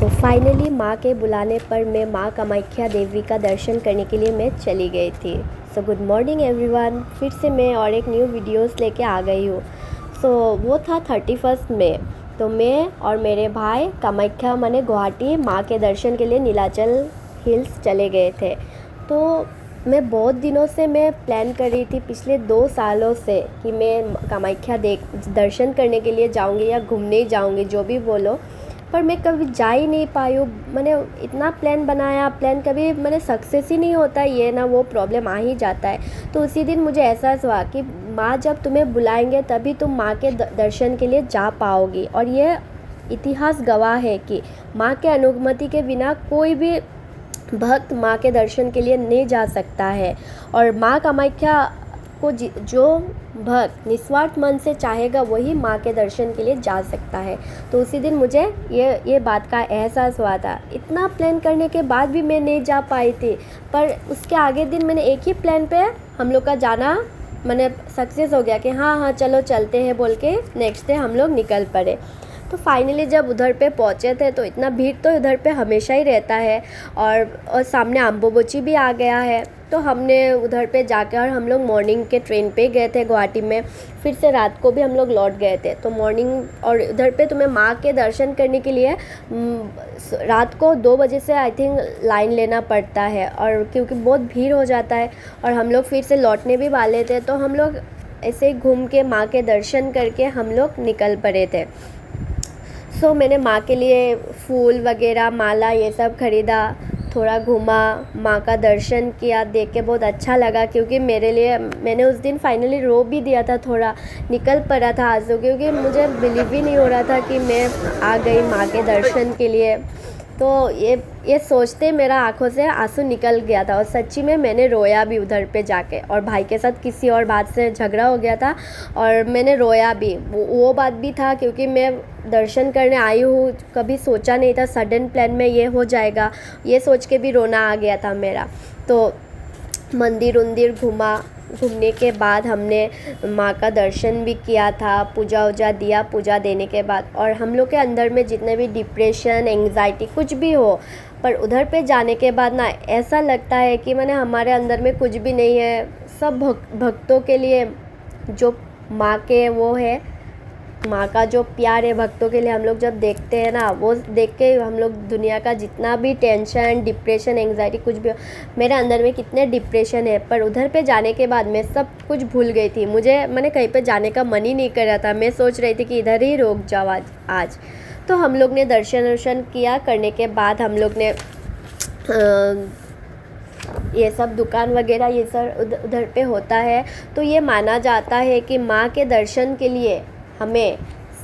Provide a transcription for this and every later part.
So finally माँ के बुलाने पर मैं माँ कामाख्या देवी का दर्शन करने के लिए मैं चली गई थी। सो गुड मॉर्निंग एवरीवन, फिर से मैं और एक न्यू वीडियोस लेके आ गई हूँ। सो वो था 31 मई, तो मैं और मेरे भाई कामाख्या माने गुवाहाटी माँ के दर्शन के लिए नीलाचल हिल्स चले गए थे। तो मैं बहुत दिनों से मैं प्लान कर रही थी, पिछले 2 सालों से, कि मैं कामाख्या दर्शन करने के लिए जाऊंगी या घूमने ही जाऊंगी, जो भी बोलो, पर मैं कभी जा ही नहीं पाई हूँ। मैंने इतना प्लान बनाया, प्लान कभी मैंने सक्सेस ही नहीं होता, ये ना वो प्रॉब्लम आ ही जाता है। तो उसी दिन मुझे एहसास हुआ कि माँ जब तुम्हें बुलाएंगे तभी तुम माँ के दर्शन के लिए जा पाओगी। और ये इतिहास गवाह है कि माँ के अनुमति के बिना कोई भी भक्त माँ के दर्शन के लिए नहीं जा सकता है। और माँ कामाख्या को जो भक्त निस्वार्थ मन से चाहेगा वही माँ के दर्शन के लिए जा सकता है। तो उसी दिन मुझे ये बात का एहसास हुआ था। इतना प्लान करने के बाद भी मैं नहीं जा पाई थी, पर उसके आगे दिन मैंने एक ही प्लान पे हम लोग का जाना मैंने सक्सेस हो गया कि हाँ चलो चलते हैं बोल के नेक्स्ट डे हम लोग निकल पड़े। तो फाइनली जब उधर पे पहुँचे थे तो इतना भीड़ तो उधर पे हमेशा ही रहता है, और सामने अम्बुबाची भी आ गया है। तो हमने उधर पे जाकर और हम लोग मॉर्निंग के ट्रेन पे गए थे गुवाहाटी में, फिर से रात को भी हम लोग लौट गए थे। तो मॉर्निंग और उधर पे तुम्हें माँ के दर्शन करने के लिए रात को 2 बजे से आई थिंक लाइन लेना पड़ता है, और क्योंकि बहुत भीड़ हो जाता है। और हम लोग फिर से लौटने भी वाले थे, तो हम लोग ऐसे ही घूम के माँ के दर्शन करके हम लोग निकल पड़े थे। सो मैंने माँ के लिए फूल वगैरह, माला, ये सब ख़रीदा, थोड़ा घूमा, माँ का दर्शन किया। देख के बहुत अच्छा लगा, क्योंकि मेरे लिए मैंने उस दिन फाइनली रो भी दिया था, थोड़ा निकल पड़ा था आंसू, क्योंकि मुझे बिलीव ही नहीं हो रहा था कि मैं आ गई माँ के दर्शन के लिए। तो ये सोचते मेरा आंखों से आंसू निकल गया था, और सच्ची में मैंने रोया भी उधर पे जाके। और भाई के साथ किसी और बात से झगड़ा हो गया था और मैंने रोया भी। वो बात भी था क्योंकि मैं दर्शन करने आई हूँ, कभी सोचा नहीं था सडन प्लान में ये हो जाएगा, ये सोच के भी रोना आ गया था मेरा। तो मंदिर घूमने के बाद हमने माँ का दर्शन भी किया था, पूजा वूजा दिया। पूजा देने के बाद और हम लोग के अंदर में जितने भी डिप्रेशन, एंग्जाइटी कुछ भी हो, पर उधर पे जाने के बाद ना ऐसा लगता है कि मैंने हमारे अंदर में कुछ भी नहीं है। सब भक्तों के लिए जो माँ के वो है, माँ का जो प्यार है भक्तों के लिए, हम लोग जब देखते हैं ना, वो देख के हम लोग दुनिया का जितना भी टेंशन, डिप्रेशन, एंग्जाइटी कुछ भी हो, मेरे अंदर में कितने डिप्रेशन है, पर उधर पे जाने के बाद मैं सब कुछ भूल गई थी। मैंने कहीं पे जाने का मन ही नहीं कर रहा था, मैं सोच रही थी कि इधर ही रुक जाओ आज। तो हम लोग ने दर्शन किया। करने के बाद हम लोग ने ये सब दुकान वगैरह ये सब उधर पे होता है। तो ये माना जाता है कि माँ के दर्शन के लिए हमें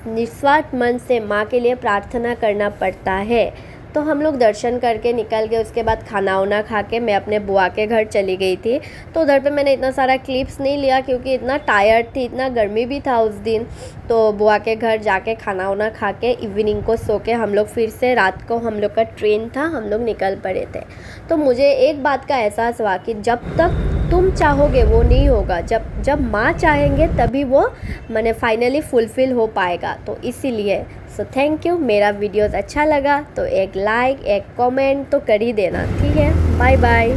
निस्वार्थ मन से माँ के लिए प्रार्थना करना पड़ता है। तो हम लोग दर्शन करके निकल गए। उसके बाद खाना वाना खा के मैं अपने बुआ के घर चली गई थी। तो उधर पे मैंने इतना सारा क्लिप्स नहीं लिया, क्योंकि इतना टायर्ड थी, इतना गर्मी भी था उस दिन। तो बुआ के घर जाके खाना वाना खा के इवनिंग को सो के हम लोग फिर से रात को हम लोग का ट्रेन था, हम लोग निकल पड़े थे। तो मुझे एक बात का एहसास हुआ कि जब तक तुम चाहोगे वो नहीं होगा, जब माँ चाहेंगे तभी वो मैंने फाइनली फुलफ़िल हो पाएगा। तो इसीलिए सो थैंक यू। मेरा वीडियोस अच्छा लगा तो एक लाइक, एक कमेंट तो कर ही देना, ठीक है। Bye bye.